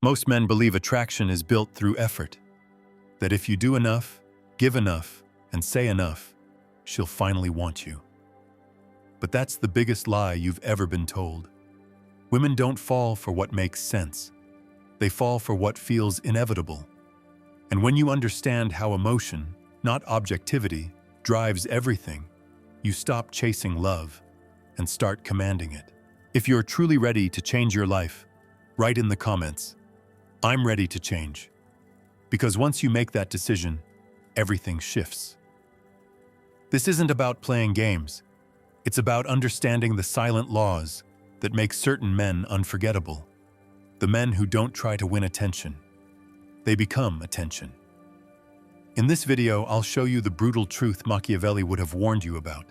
Most men believe attraction is built through effort, that if you do enough, give enough, and say enough, she'll finally want you. But that's the biggest lie you've ever been told. Women don't fall for what makes sense. They fall for what feels inevitable. And when you understand how emotion, not objectivity, drives everything, you stop chasing love and start commanding it. If you're truly ready to change your life, write in the comments, "I'm ready to change." Because once you make that decision, everything shifts. This isn't about playing games. It's about understanding the silent laws that make certain men unforgettable. The men who don't try to win attention. They become attention. In this video, I'll show you the brutal truth Machiavelli would have warned you about.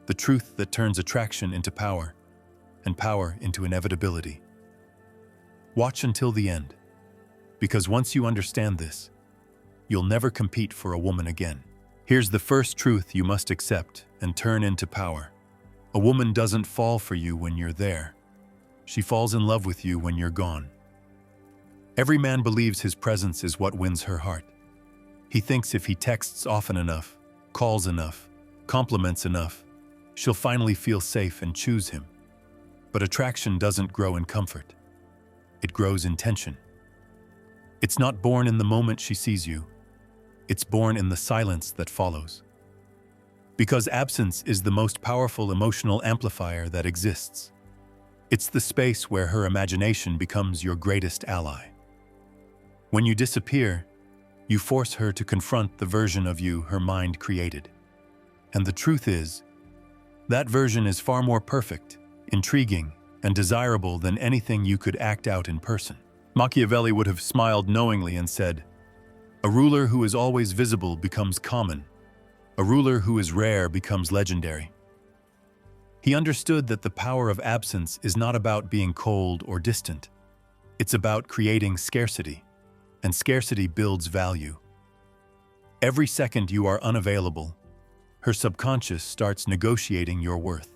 The truth that turns attraction into power, and power into inevitability. Watch until the end, because once you understand this, you'll never compete for a woman again. Here's the first truth you must accept and turn into power. A woman doesn't fall for you when you're there. She falls in love with you when you're gone. Every man believes his presence is what wins her heart. He thinks if he texts often enough, calls enough, compliments enough, she'll finally feel safe and choose him. But attraction doesn't grow in comfort. It grows in tension. It's not born in the moment she sees you. It's born in the silence that follows. Because absence is the most powerful emotional amplifier that exists. It's the space where her imagination becomes your greatest ally. When you disappear, you force her to confront the version of you her mind created. And the truth is, that version is far more perfect, intriguing, and desirable than anything you could act out in person. Machiavelli would have smiled knowingly and said, "A ruler who is always visible becomes common. A ruler who is rare becomes legendary." He understood that the power of absence is not about being cold or distant. It's about creating scarcity, and scarcity builds value. Every second you are unavailable, her subconscious starts negotiating your worth.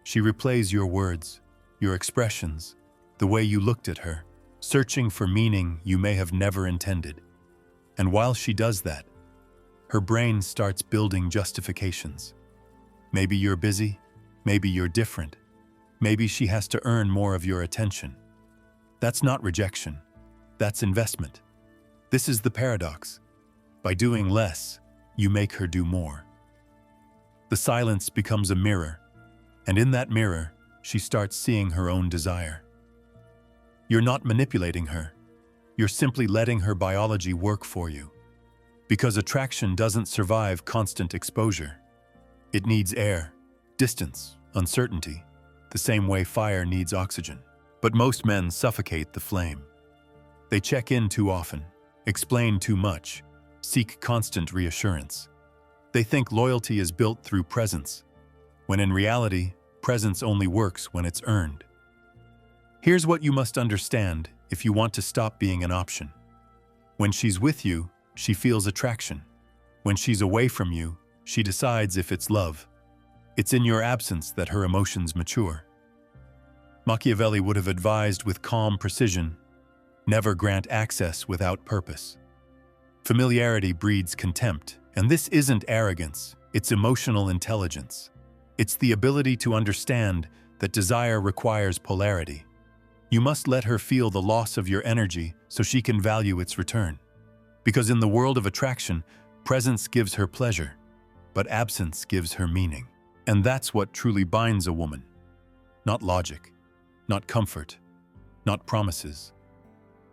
She replays your words, your expressions, the way you looked at her, searching for meaning you may have never intended. And while she does that, her brain starts building justifications. Maybe you're busy, maybe you're different, maybe she has to earn more of your attention. That's not rejection, that's investment. This is the paradox. By doing less, you make her do more. The silence becomes a mirror, and in that mirror, she starts seeing her own desire. You're not manipulating her. You're simply letting her biology work for you. Because attraction doesn't survive constant exposure. It needs air, distance, uncertainty, the same way fire needs oxygen. But most men suffocate the flame. They check in too often, explain too much, seek constant reassurance. They think loyalty is built through presence, when in reality, presence only works when it's earned. Here's what you must understand if you want to stop being an option. When she's with you, she feels attraction. When she's away from you, she decides if it's love. It's in your absence that her emotions mature. Machiavelli would have advised with calm precision, never grant access without purpose. Familiarity breeds contempt, and this isn't arrogance, it's emotional intelligence. It's the ability to understand that desire requires polarity. You must let her feel the loss of your energy so she can value its return. Because in the world of attraction, presence gives her pleasure, but absence gives her meaning. And that's what truly binds a woman. Not logic, not comfort, not promises,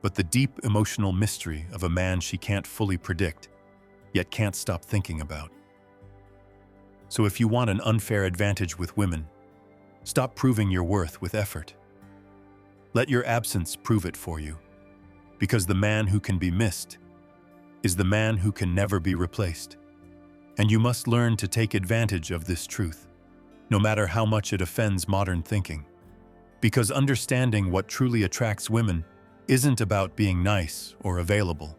but the deep emotional mystery of a man she can't fully predict, yet can't stop thinking about. So if you want an unfair advantage with women, stop proving your worth with effort. Let your absence prove it for you, because the man who can be missed is the man who can never be replaced. And you must learn to take advantage of this truth, no matter how much it offends modern thinking. Because understanding what truly attracts women isn't about being nice or available.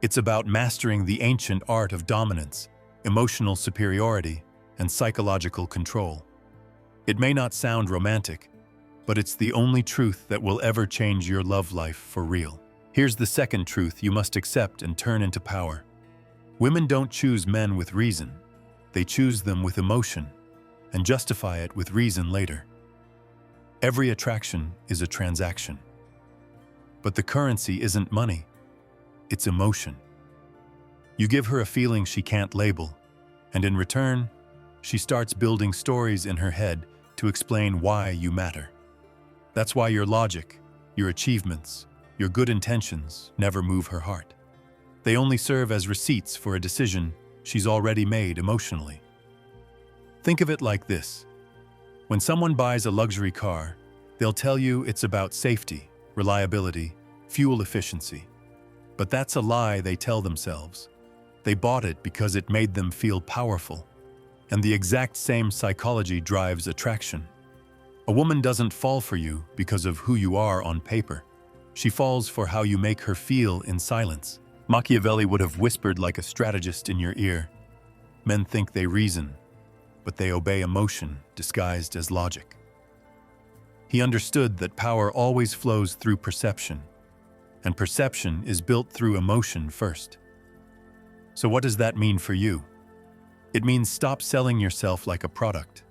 It's about mastering the ancient art of dominance, emotional superiority, and psychological control. It may not sound romantic, but it's the only truth that will ever change your love life for real. Here's the second truth you must accept and turn into power. Women don't choose men with reason. They choose them with emotion and justify it with reason later. Every attraction is a transaction. But the currency isn't money, it's emotion. You give her a feeling she can't label, and in return, she starts building stories in her head to explain why you matter. That's why your logic, your achievements, your good intentions never move her heart. They only serve as receipts for a decision she's already made emotionally. Think of it like this. When someone buys a luxury car, they'll tell you it's about safety, reliability, fuel efficiency. But that's a lie they tell themselves. They bought it because it made them feel powerful. And the exact same psychology drives attraction. A woman doesn't fall for you because of who you are on paper. She falls for how you make her feel in silence. Machiavelli would have whispered like a strategist in your ear. Men think they reason, but they obey emotion disguised as logic. He understood that power always flows through perception, and perception is built through emotion first. So what does that mean for you? It means stop selling yourself like a product.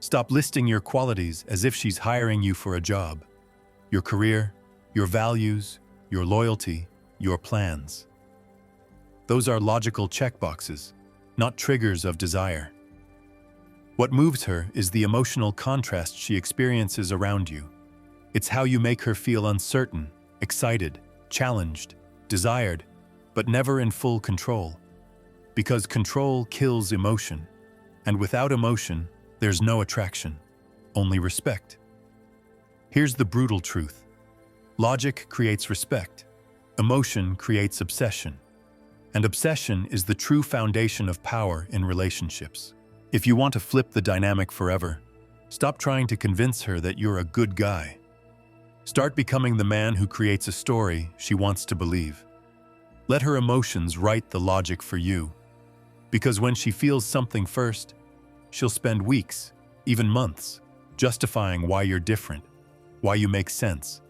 Stop listing your qualities as if she's hiring you for a job. Your career, your values, your loyalty, your plans. Those are logical checkboxes, not triggers of desire. What moves her is the emotional contrast she experiences around you. It's how you make her feel uncertain, excited, challenged, desired, but never in full control. Because control kills emotion, and without emotion, there's no attraction, only respect. Here's the brutal truth. Logic creates respect. Emotion creates obsession. And obsession is the true foundation of power in relationships. If you want to flip the dynamic forever, stop trying to convince her that you're a good guy. Start becoming the man who creates a story she wants to believe. Let her emotions write the logic for you. Because when she feels something first, she'll spend weeks, even months, justifying why you're different, why you make sense,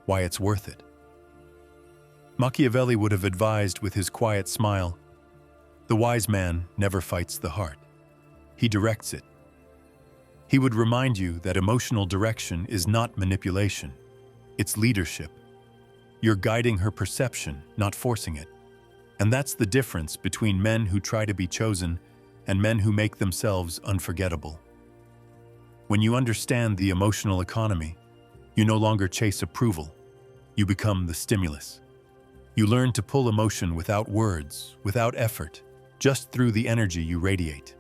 why it's worth it. Machiavelli would have advised with his quiet smile, "The wise man never fights the heart. He directs it." He would remind you that emotional direction is not manipulation, it's leadership. You're guiding her perception, not forcing it. And that's the difference between men who try to be chosen and men who make themselves unforgettable. When you understand the emotional economy, you no longer chase approval. You become the stimulus. You learn to pull emotion without words, without effort, just through the energy you radiate.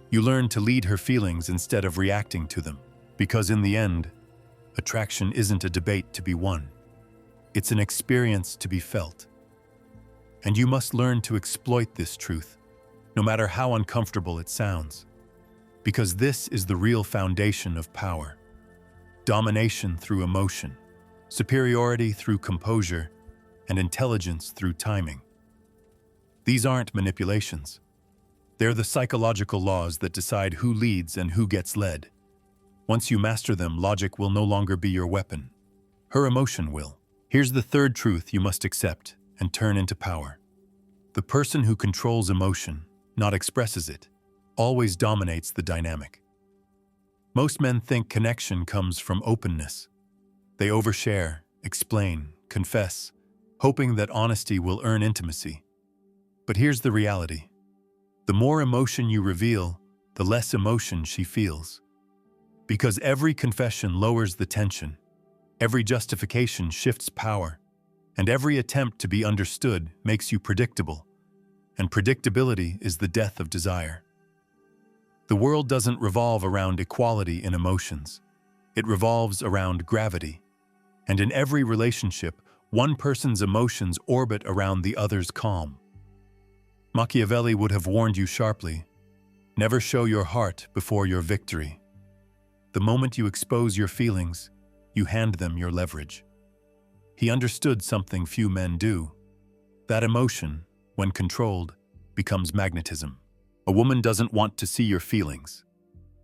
You learn to lead her feelings instead of reacting to them, because in the end, attraction isn't a debate to be won. It's an experience to be felt. And you must learn to exploit this truth, no matter how uncomfortable it sounds, because this is the real foundation of power. Domination through emotion, superiority through composure, and intelligence through timing. These aren't manipulations. They're the psychological laws that decide who leads and who gets led. Once you master them, logic will no longer be your weapon. Her emotion will. Here's the third truth you must accept and turn into power. The person who controls emotion, not expresses it, always dominates the dynamic. Most men think connection comes from openness. They overshare, explain, confess, hoping that honesty will earn intimacy. But here's the reality. The more emotion you reveal, the less emotion she feels. Because every confession lowers the tension, every justification shifts power, and every attempt to be understood makes you predictable. And predictability is the death of desire. The world doesn't revolve around equality in emotions. It revolves around gravity. And in every relationship, one person's emotions orbit around the other's calm. Machiavelli would have warned you sharply, never show your heart before your victory. The moment you expose your feelings, you hand them your leverage. He understood something few men do. That emotion, when controlled, becomes magnetism. A woman doesn't want to see your feelings.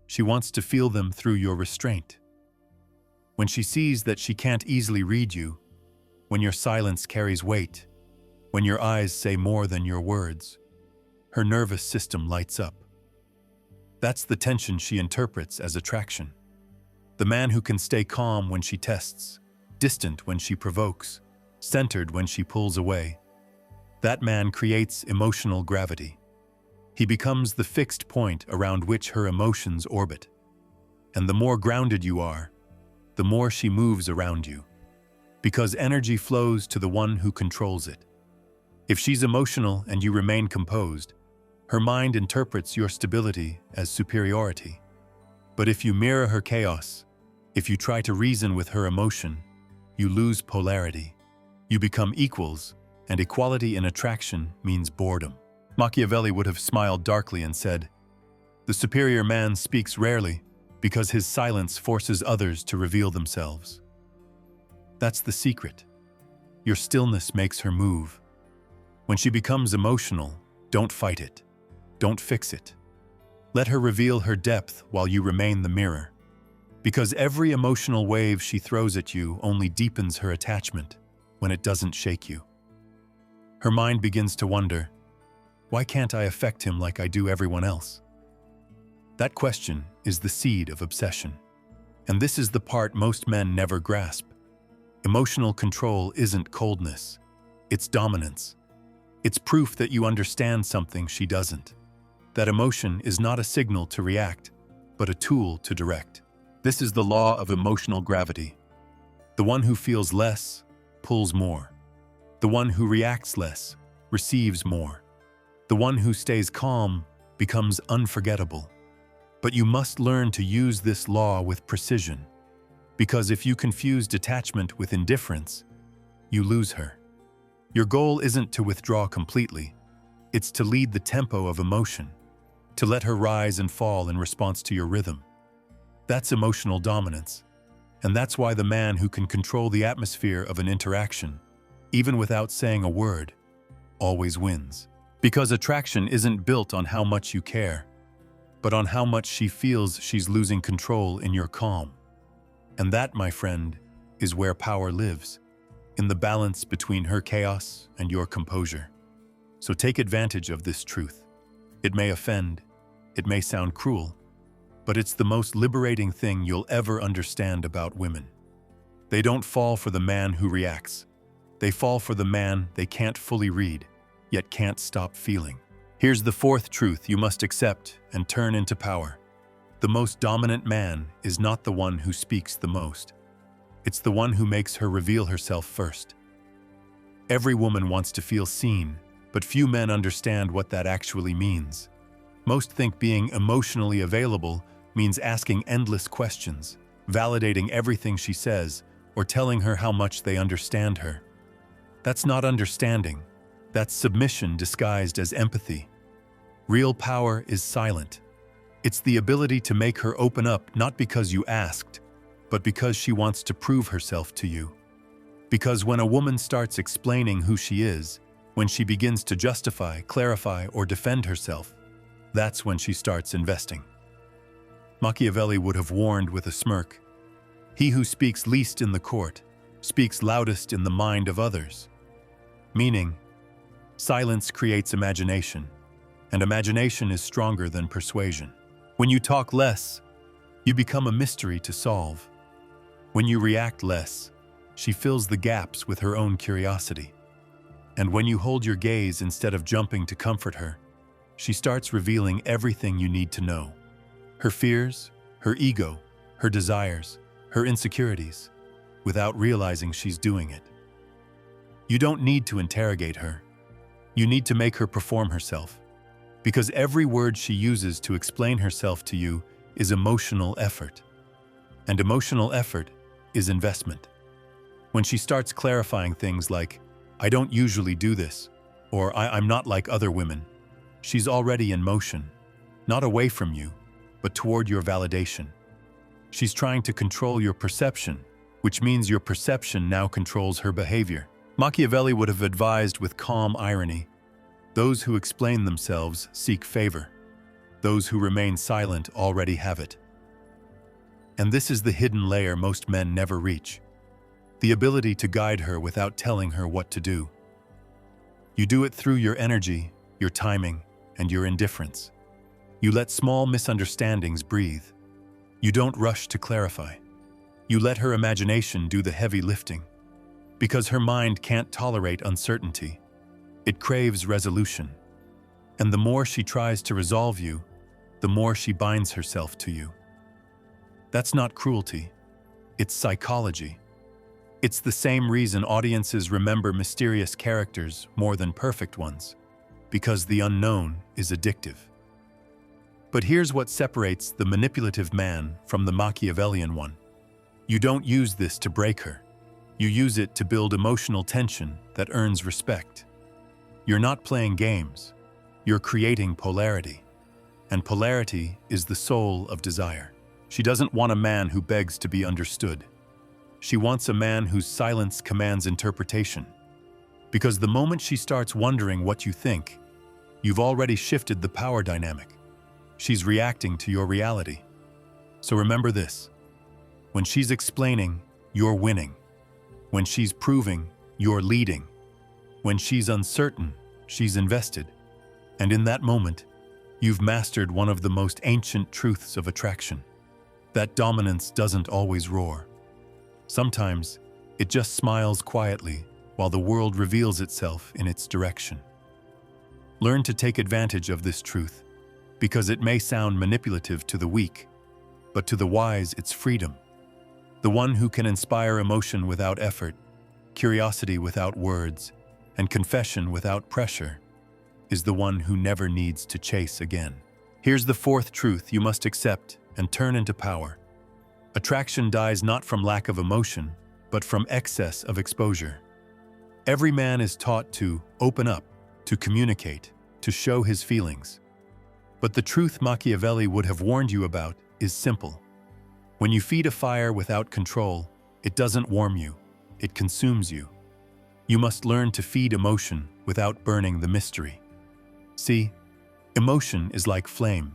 She wants to feel them through your restraint. When she sees that she can't easily read you, when your silence carries weight, when your eyes say more than your words, her nervous system lights up. That's the tension she interprets as attraction. The man who can stay calm when she tests, distant when she provokes, centered when she pulls away. That man creates emotional gravity. He becomes the fixed point around which her emotions orbit. And the more grounded you are, the more she moves around you. Because energy flows to the one who controls it. If she's emotional and you remain composed, her mind interprets your stability as superiority. But if you mirror her chaos, if you try to reason with her emotion, you lose polarity. You become equals, and equality in attraction means boredom. Machiavelli would have smiled darkly and said, "The superior man speaks rarely because his silence forces others to reveal themselves." That's the secret. Your stillness makes her move. When she becomes emotional, don't fight it. Don't fix it. Let her reveal her depth while you remain the mirror. Because every emotional wave she throws at you only deepens her attachment when it doesn't shake you. Her mind begins to wonder, why can't I affect him like I do everyone else? That question is the seed of obsession. And this is the part most men never grasp. Emotional control isn't coldness. It's dominance. It's proof that you understand something she doesn't. That emotion is not a signal to react, but a tool to direct. This is the law of emotional gravity. The one who feels less pulls more. The one who reacts less receives more. The one who stays calm becomes unforgettable. But you must learn to use this law with precision. Because if you confuse detachment with indifference, you lose her. Your goal isn't to withdraw completely. It's to lead the tempo of emotion, to let her rise and fall in response to your rhythm. That's emotional dominance. And that's why the man who can control the atmosphere of an interaction, even without saying a word, always wins. Because attraction isn't built on how much you care, but on how much she feels she's losing control in your calm. And that, my friend, is where power lives, in the balance between her chaos and your composure. So take advantage of this truth. It may offend, it may sound cruel, but it's the most liberating thing you'll ever understand about women. They don't fall for the man who reacts. They fall for the man they can't fully read, yet can't stop feeling. Here's the fourth truth you must accept and turn into power. The most dominant man is not the one who speaks the most. It's the one who makes her reveal herself first. Every woman wants to feel seen, but few men understand what that actually means. Most think being emotionally available means asking endless questions, validating everything she says, or telling her how much they understand her. That's not understanding. That's submission disguised as empathy. Real power is silent. It's the ability to make her open up not because you asked, but because she wants to prove herself to you. Because when a woman starts explaining who she is, when she begins to justify, clarify, or defend herself, that's when she starts investing. Machiavelli would have warned with a smirk, "He who speaks least in the court speaks loudest in the mind of others." Meaning, silence creates imagination, and imagination is stronger than persuasion. When you talk less, you become a mystery to solve. When you react less, she fills the gaps with her own curiosity. And when you hold your gaze instead of jumping to comfort her, she starts revealing everything you need to know. Her fears, her ego, her desires, her insecurities, without realizing she's doing it. You don't need to interrogate her. You need to make her perform herself. Because every word she uses to explain herself to you is emotional effort. And emotional effort is investment. When she starts clarifying things like, "I don't usually do this," or I'm not like other women," she's already in motion, not away from you, but toward your validation. She's trying to control your perception, which means your perception now controls her behavior. Machiavelli would have advised with calm irony, "Those who explain themselves seek favor. Those who remain silent already have it." And this is the hidden layer most men never reach. The ability to guide her without telling her what to do. You do it through your energy, your timing, and your indifference. You let small misunderstandings breathe. You don't rush to clarify. You let her imagination do the heavy lifting. Because her mind can't tolerate uncertainty. It craves resolution. And the more she tries to resolve you, the more she binds herself to you. That's not cruelty. It's psychology. It's the same reason audiences remember mysterious characters more than perfect ones, because the unknown is addictive. But here's what separates the manipulative man from the Machiavellian one. You don't use this to break her. You use it to build emotional tension that earns respect. You're not playing games. You're creating polarity. And polarity is the soul of desire. She doesn't want a man who begs to be understood. She wants a man whose silence commands interpretation. Because the moment she starts wondering what you think, you've already shifted the power dynamic. She's reacting to your reality. So remember this. When she's explaining, you're winning. When she's proving, you're leading. When she's uncertain, she's invested. And in that moment, you've mastered one of the most ancient truths of attraction. That dominance doesn't always roar. Sometimes, it just smiles quietly while the world reveals itself in its direction. Learn to take advantage of this truth, because it may sound manipulative to the weak, but to the wise it's freedom. The one who can inspire emotion without effort, curiosity without words, and confession without pressure, is the one who never needs to chase again. Here's the fourth truth you must accept and turn into power. Attraction dies not from lack of emotion, but from excess of exposure. Every man is taught to open up, to communicate, to show his feelings. But the truth Machiavelli would have warned you about is simple. When you feed a fire without control, it doesn't warm you, it consumes you. You must learn to feed emotion without burning the mystery. See, emotion is like flame.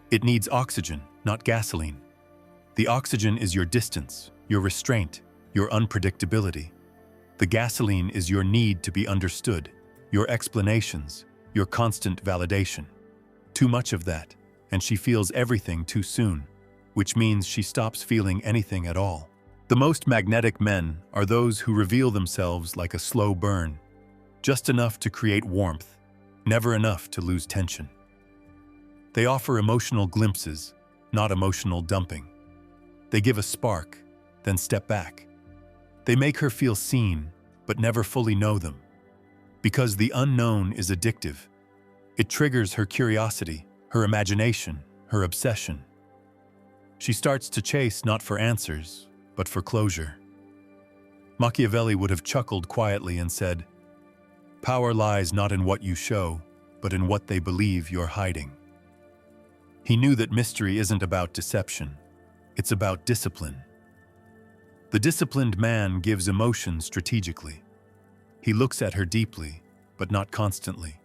It needs oxygen, not gasoline. The oxygen is your distance, your restraint, your unpredictability. The gasoline is your need to be understood, your explanations, your constant validation. Too much of that, and she feels everything too soon, which means she stops feeling anything at all. The most magnetic men are those who reveal themselves like a slow burn, just enough to create warmth, never enough to lose tension. They offer emotional glimpses, not emotional dumping. They give a spark, then step back. They make her feel seen, but never fully know them. Because the unknown is addictive. It triggers her curiosity, her imagination, her obsession. She starts to chase not for answers, but for closure. Machiavelli would have chuckled quietly and said, "Power lies not in what you show, but in what they believe you're hiding." He knew that mystery isn't about deception. It's about discipline. The disciplined man gives emotion strategically. He looks at her deeply, but not constantly.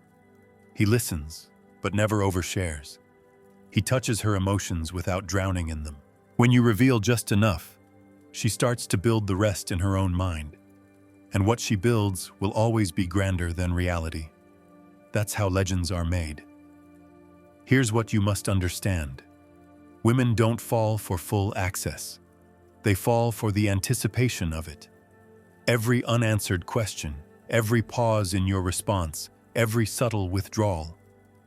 He listens, but never overshares. He touches her emotions without drowning in them. When you reveal just enough, she starts to build the rest in her own mind. And what she builds will always be grander than reality. That's how legends are made. Here's what you must understand. Women don't fall for full access. They fall for the anticipation of it. Every unanswered question, every pause in your response, every subtle withdrawal,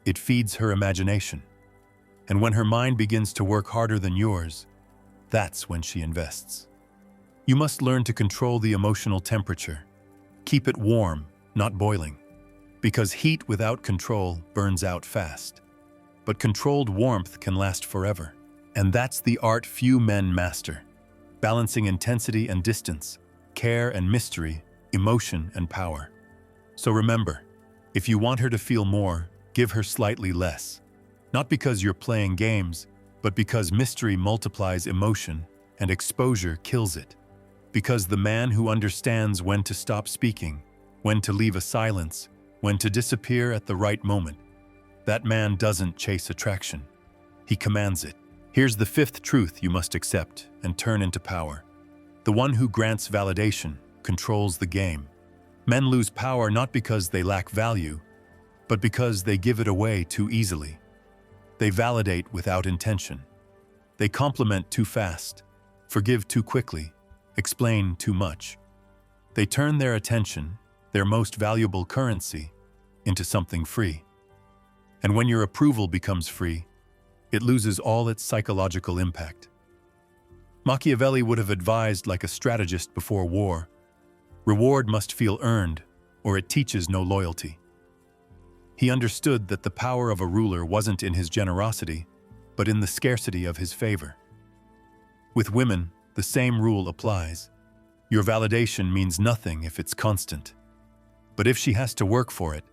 it feeds her imagination. And when her mind begins to work harder than yours, that's when she invests. You must learn to control the emotional temperature. Keep it warm, not boiling. Because heat without control burns out fast. But controlled warmth can last forever. And that's the art few men master. Balancing intensity and distance, care and mystery, emotion and power. So remember, if you want her to feel more, give her slightly less. Not because you're playing games, but because mystery multiplies emotion and exposure kills it. Because the man who understands when to stop speaking, when to leave a silence, when to disappear at the right moment, that man doesn't chase attraction. He commands it. Here's the fifth truth you must accept and turn into power. The one who grants validation controls the game. Men lose power not because they lack value, but because they give it away too easily. They validate without intention. They compliment too fast, forgive too quickly, explain too much. They turn their attention, their most valuable currency, into something free. And when your approval becomes free, it loses all its psychological impact. Machiavelli would have advised like a strategist before war, reward must feel earned, or it teaches no loyalty. He understood that the power of a ruler wasn't in his generosity, but in the scarcity of his favor. With women, the same rule applies. Your validation means nothing if it's constant. But if she has to work for it,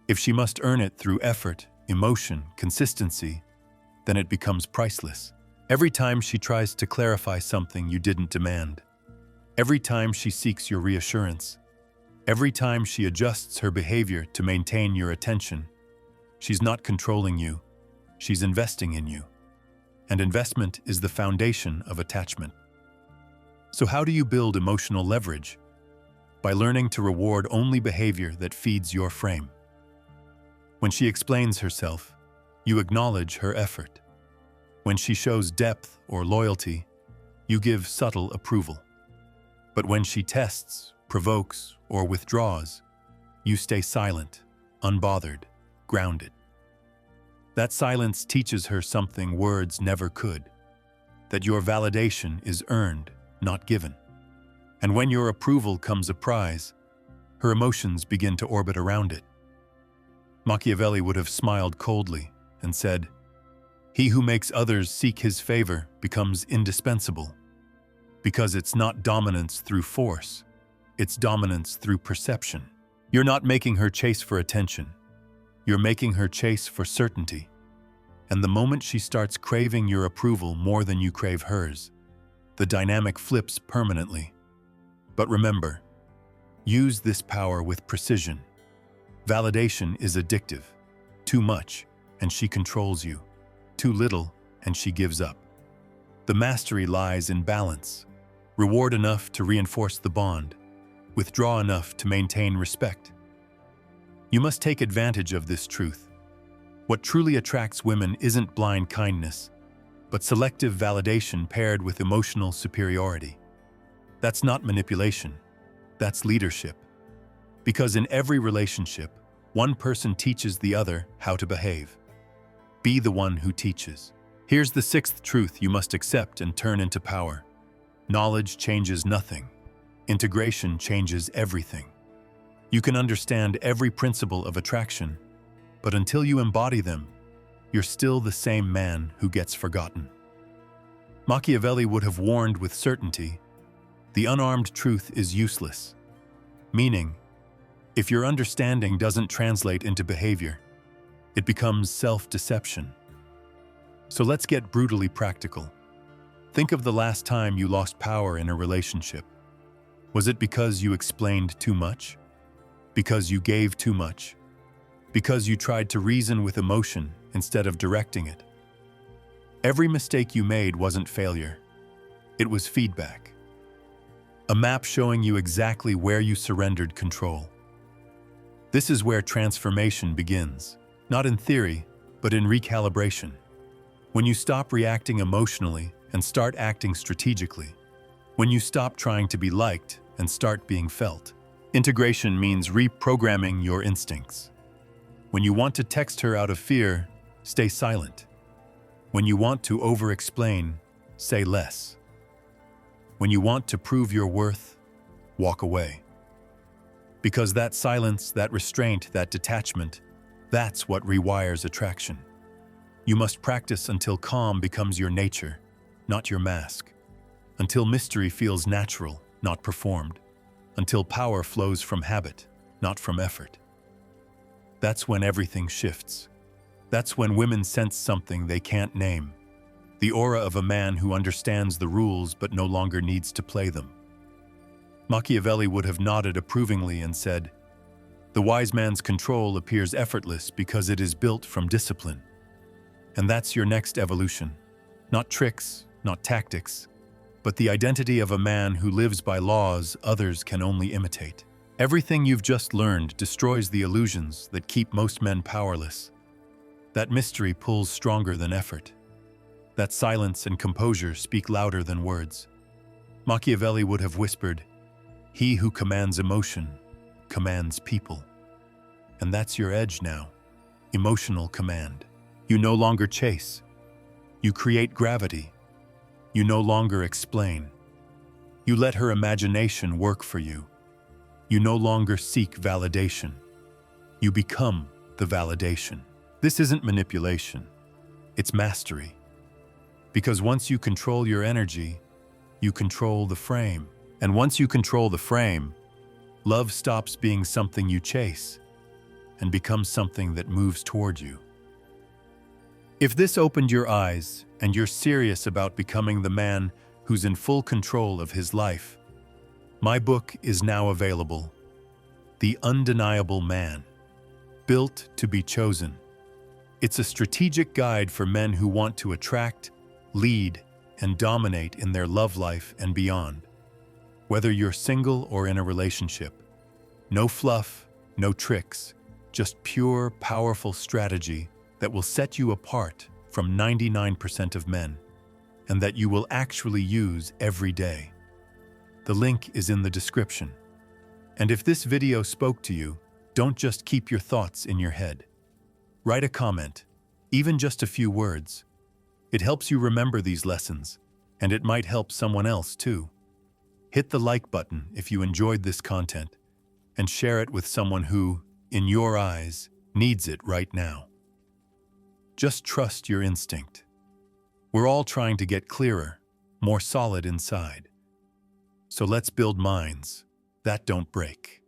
if she must earn it through effort, emotion, consistency, then it becomes priceless. Every time she tries to clarify something you didn't demand, every time she seeks your reassurance, every time she adjusts her behavior to maintain your attention, she's not controlling you, she's investing in you. And investment is the foundation of attachment. So how do you build emotional leverage? By learning to reward only behavior that feeds your frame. When she explains herself, you acknowledge her effort. When she shows depth or loyalty, you give subtle approval. But when she tests, provokes, or withdraws, you stay silent, unbothered, grounded. That silence teaches her something words never could, that your validation is earned, not given. And when your approval comes a prize, her emotions begin to orbit around it. Machiavelli would have smiled coldly and said, "He who makes others seek his favor becomes indispensable, because it's not dominance through force, it's dominance through perception." You're not making her chase for attention. You're making her chase for certainty. And the moment she starts craving your approval more than you crave hers, the dynamic flips permanently. But remember, use this power with precision. Validation is addictive. Too much, and she controls you. Too little, and she gives up. The mastery lies in balance. Reward enough to reinforce the bond. Withdraw enough to maintain respect. You must take advantage of this truth. What truly attracts women isn't blind kindness, but selective validation paired with emotional superiority. That's not manipulation. That's leadership. Because in every relationship, one person teaches the other how to behave. Be the one who teaches. Here's the sixth truth you must accept and turn into power. Knowledge changes nothing. Integration changes everything. You can understand every principle of attraction, but until you embody them, you're still the same man who gets forgotten. Machiavelli would have warned with certainty, the unarmed truth is useless. Meaning, if your understanding doesn't translate into behavior, it becomes self-deception. So let's get brutally practical. Think of the last time you lost power in a relationship. Was it because you explained too much? Because you gave too much? Because you tried to reason with emotion instead of directing it? Every mistake you made wasn't failure. It was feedback. A map showing you exactly where you surrendered control. This is where transformation begins, not in theory, but in recalibration. When you stop reacting emotionally and start acting strategically. When you stop trying to be liked and start being felt. Integration means reprogramming your instincts. When you want to text her out of fear, stay silent. When you want to over-explain, say less. When you want to prove your worth, walk away. Because that silence, that restraint, that detachment, that's what rewires attraction. You must practice until calm becomes your nature, not your mask. Until mystery feels natural, not performed. Until power flows from habit, not from effort. That's when everything shifts. That's when women sense something they can't name. The aura of a man who understands the rules but no longer needs to play them. Machiavelli would have nodded approvingly and said, "The wise man's control appears effortless because it is built from discipline." And that's your next evolution. Not tricks, not tactics, but the identity of a man who lives by laws others can only imitate. Everything you've just learned destroys the illusions that keep most men powerless. That mystery pulls stronger than effort. That silence and composure speak louder than words. Machiavelli would have whispered, "He who commands emotion commands people." And that's your edge now. Emotional command. You no longer chase. You create gravity. You no longer explain. You let her imagination work for you. You no longer seek validation. You become the validation. This isn't manipulation. It's mastery. Because once you control your energy, you control the frame. And once you control the frame, love stops being something you chase and becomes something that moves toward you. If this opened your eyes and you're serious about becoming the man who's in full control of his life, my book is now available. The Undeniable Man, Built to be Chosen. It's a strategic guide for men who want to attract, lead, and dominate in their love life and beyond. Whether you're single or in a relationship, no fluff, no tricks, just pure, powerful strategy that will set you apart from 99% of men, and that you will actually use every day. The link is in the description. And if this video spoke to you, don't just keep your thoughts in your head. Write a comment, even just a few words. It helps you remember these lessons, and it might help someone else too. Hit the like button if you enjoyed this content, and share it with someone who, in your eyes, needs it right now. Just trust your instinct. We're all trying to get clearer, more solid inside. So let's build minds that don't break.